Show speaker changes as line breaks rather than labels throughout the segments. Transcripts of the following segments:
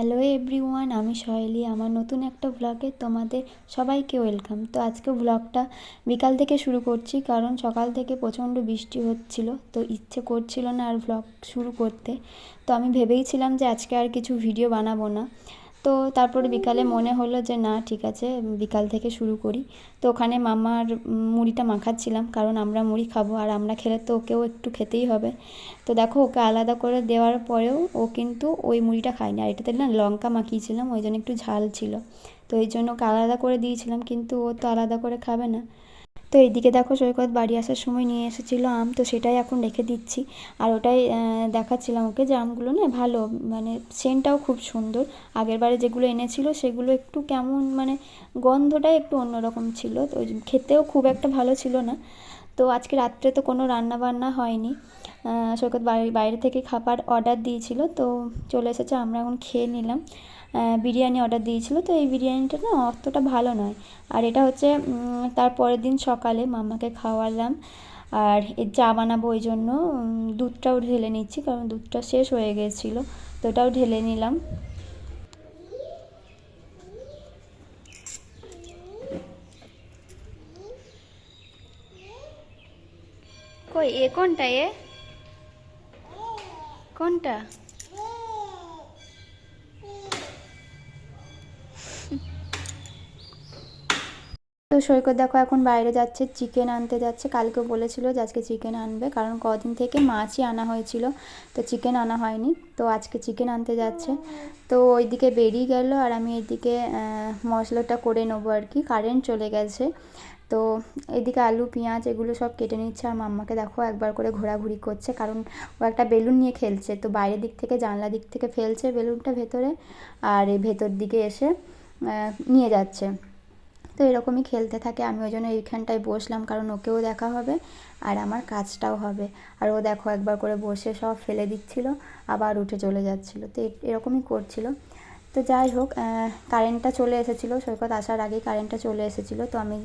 Hello everyone, আমি সহেলি। আমার নতুন একটা ব্লগে তোমাদের সবাইকে ওয়েলকাম। তো আজকে ব্লগটা বিকাল থেকে শুরু করছি, কারণ সকাল থেকে প্রচণ্ড বৃষ্টি হচ্ছিল, তো ইচ্ছে করছিল না আর ব্লগ শুরু করতে। তো আমি ভেবেইছিলাম যে আজকে আর কিছু ভিডিও বানাবো না। তো তারপরে বিকালে মনে হলো যে না, ঠিক আছে, বিকাল থেকে শুরু করি। তো ওখানে মামার মুড়িটা মাখাচ্ছিলাম, কারণ আমরা মুড়ি খাবো, আর আমরা খেলে তো ওকেও একটু খেতেই হবে। তো দেখো, ওকে আলাদা করে দেওয়ার পরেও ও কিন্তু ওই মুড়িটা খায়নি। আর এটাতে না লঙ্কা মাখিয়েছিলাম, ওই জন্য একটু ঝাল ছিল, তো এই জন্য ওকে আলাদা করে দিয়েছিলাম, কিন্তু ও তো আলাদা করে খাবে না। তো এইদিকে দেখো, সৈকত বাড়ি আসার সময় নিয়ে এসেছিলো আম, তো সেটাই এখন রেখে দিচ্ছি। আর ওটাই দেখাচ্ছিলাম ওকে যে আমগুলো না ভালো, মানে সেন্টটাও খুব সুন্দর। আগের বারে যেগুলো এনেছিল সেগুলো একটু কেমন, মানে গন্ধটাই একটু অন্যরকম ছিল, তো খেতেও খুব একটা ভালো ছিল না। তো আজকে রাত্রে তো কোনো রান্না বান্না হয়নি। সৈকত বাইরে থেকে খাবার অর্ডার দিয়েছিল, তো চলে এসেছে, আমরা এখন খেয়ে নিলাম। বিরিয়ানি অর্ডার দিয়েছিল, তো এই বিরিয়ানিটা না অতটা ভালো নয়। আর এটা হচ্ছে তার পরের দিন সকালে মাম্মাকে খাওয়ালাম। আর এর চা বানাবো, ওই জন্য দুধটাও ঢেলে নিচ্ছি, কারণ দুধটা শেষ হয়ে গেছিলো, তো ওটাও ঢেলে নিলাম। কই এ কোনটা, এ কোনটা? তো সৈকত দেখো এখন বাইরে যাচ্ছে, চিকেন আনতে যাচ্ছে। কালকেও বলেছিল যে আজকে চিকেন আনবে, কারণ কদিন থেকে মাছই আনা হয়েছিল, তো চিকেন আনা হয়নি, তো আজকে চিকেন আনতে যাচ্ছে। তো ওইদিকে বেরিয়ে গেল, আর আমি এইদিকে মশলাটা করে নেবো আর কি। কারেন্ট চলে গেছে, তো এদিকে আলু পেঁয়াজ এগুলো সব কেটে নিচ্ছে। আর মাম্মাকে দেখো একবার করে ঘোরাঘুরি করছে, কারণ ও একটা বেলুন নিয়ে খেলছে, তো বাইরের দিক থেকে জানলা দিক থেকে ফেলছে বেলুনটা ভেতরে, আর এই ভেতর দিকে এসে নিয়ে যাচ্ছে। তো এরকমই খেলতে থাকে। আমি ওই জন্য এইখানটায় বসলাম, কারণ ওকেও দেখা হবে আর আমার কাজটাও হবে। আর ও দেখো একবার করে বসে সব ফেলে দিচ্ছিল, আবার উঠে চলে যাচ্ছিল, তো এরকমই করছিল। তো যাই হোক, কারেন্টটা চলে এসেছিলো, সৈকত আসার আগেই কারেন্টটা চলে এসেছিলো, তো আমি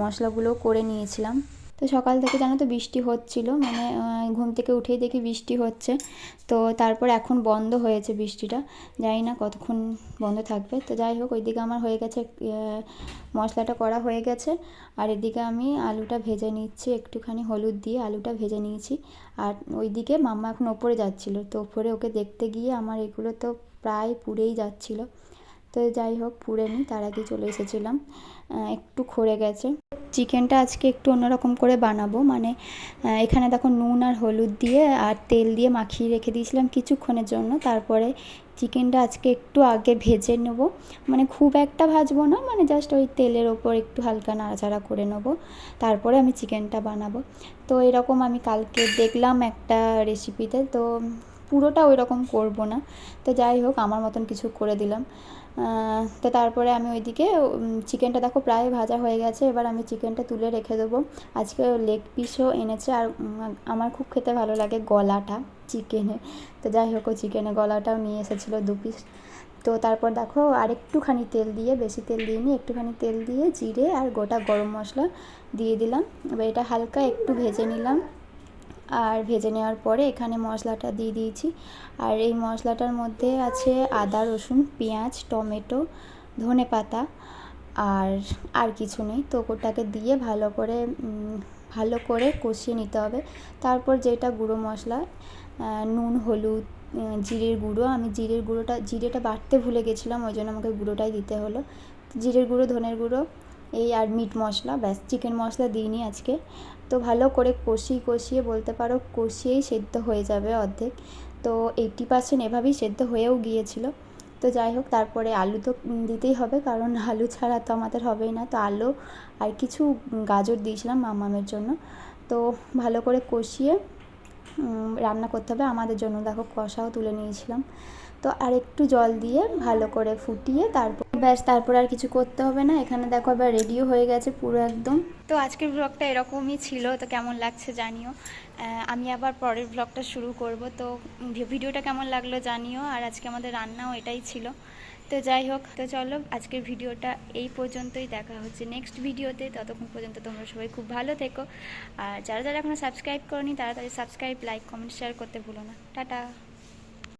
মশলাগুলো করে নিয়েছিলাম। তো সকাল থেকে জানো তো বৃষ্টি হচ্ছিল, মানে ঘুম থেকে উঠেই দেখি বৃষ্টি হচ্ছে। তো তারপর এখন বন্ধ হয়েছে বৃষ্টিটা, জানি না কতক্ষণ বন্ধ থাকবে। তো যাই হোক, ওইদিকে আমার হয়ে গেছে, মশলাটা করা হয়ে গেছে। আর এদিকে আমি আলুটা ভেজে নিচ্ছি, একটুখানি হলুদ দিয়ে আলুটা ভেজে নিয়েছি। আর ওইদিকে মাম্মা এখন ওপরে যাচ্ছিলো, তো ওপরে ওকে দেখতে গিয়ে আমার এগুলো তো প্রায় পুড়েই যাচ্ছিলো। তো যাই হোক, পুড়ে নিই, তার আগে চলে এসেছিলাম। একটু ক্ষড়ে গেছে। চিকেনটা আজকে একটু অন্যরকম করে বানাবো, মানে এখানে দেখো নুন আর হলুদ দিয়ে আর তেল দিয়ে মাখিয়ে রেখে দিয়েছিলাম কিছুক্ষণের জন্য। তারপরে চিকেনটা আজকে একটু আগে ভেজে নেব, মানে খুব একটা ভাজবো না, মানে জাস্ট ওই তেলের ওপর একটু হালকা নাড়াচাড়া করে নেব, তারপরে আমি চিকেনটা বানাবো। তো এরকম আমি কালকে দেখলাম একটা রেসিপিতে, তো পুরোটা ওই রকম করবো না। তো যাই হোক, আমার মতন কিছু করে দিলাম। তো তারপরে আমি ওইদিকে চিকেনটা দেখো প্রায় ভাজা হয়ে গেছে, এবার আমি চিকেনটা তুলে রেখে দেবো। আজকে লেগ পিসও এনেছে, আর আমার খুব খেতে ভালো লাগে গলাটা চিকেনে। তো যাই হোক, ও চিকেনে গলাটাও নিয়ে এসেছিলো 2 পিস। তো তারপর দেখো আরেকটুখানি তেল দিয়ে, বেশি তেল দিইনি, একটুখানি তেল দিয়ে জিরে আর গোটা গরম মশলা দিয়ে দিলাম। এবার এটা হালকা একটু ভেজে নিলাম, আর ভেজে নেওয়ার পরে এখানে মশলাটা দিয়ে দিয়েছি। আর এই মশলাটার মধ্যে আছে আদা রসুন পেঁয়াজ টমেটো ধনেপাতা, আর আর কিছু নেই। তো ওটাকে দিয়ে ভালো করে কষিয়ে নিতে হবে। তারপর যেটা গুঁড়ো মশলা, নুন হলুদ জিরের গুঁড়ো, আমি জিরেটা বাটতে ভুলে গেছিলাম, ওই জন্য আমাকে গুঁড়োটাই দিতে হলো। জিরের গুঁড়ো ধনের গুঁড়ো এই আর মিট মশলা, ব্যাস, চিকেন মশলা দিইনি আজকে। তো ভালো করে কষিয়ে বলতে পারো কষিয়েই সেদ্ধ হয়ে যাবে অর্ধেক। তো 80% এভাবেই সেদ্ধ হয়েও গিয়েছিলো। তো যাই হোক, তারপরে আলু তো দিতেই হবে, কারণ আলু ছাড়া তো আমাদের হবেই না। তো আলু আর কিছু গাজর দিয়েছিলাম মামামের জন্য। তো ভালো করে কষিয়ে রান্না করতে হবে আমাদের জন্য। দেখো কষাও তুলে নিয়েছিলাম। তো আর একটু জল দিয়ে ভালো করে ফুটিয়ে তারপর ব্যাস, তারপর আর কিছু করতে হবে না। এখানে দেখো এবার রেডিও হয়ে গেছে পুরো একদম। তো আজকের ব্লগটা এরকমই ছিল, তো কেমন লাগছে জানিও। আমি আবার পরের ব্লগটা শুরু করব, তো ভিডিওটা কেমন লাগলো জানিও। আর আজকে আমাদের রান্নাও এটাই ছিল। তো যাই হোক, তো চলো আজকের ভিডিওটা এই পর্যন্তই, দেখা হচ্ছে নেক্সট ভিডিওতে। ততক্ষণ পর্যন্ত তোমরা সবাই খুব ভালো থেকো। আর যারা যারা এখনো সাবস্ক্রাইব করোনি, তাড়াতাড়ি সাবস্ক্রাইব লাইক কমেন্ট শেয়ার করতে ভুলো না। টাটা।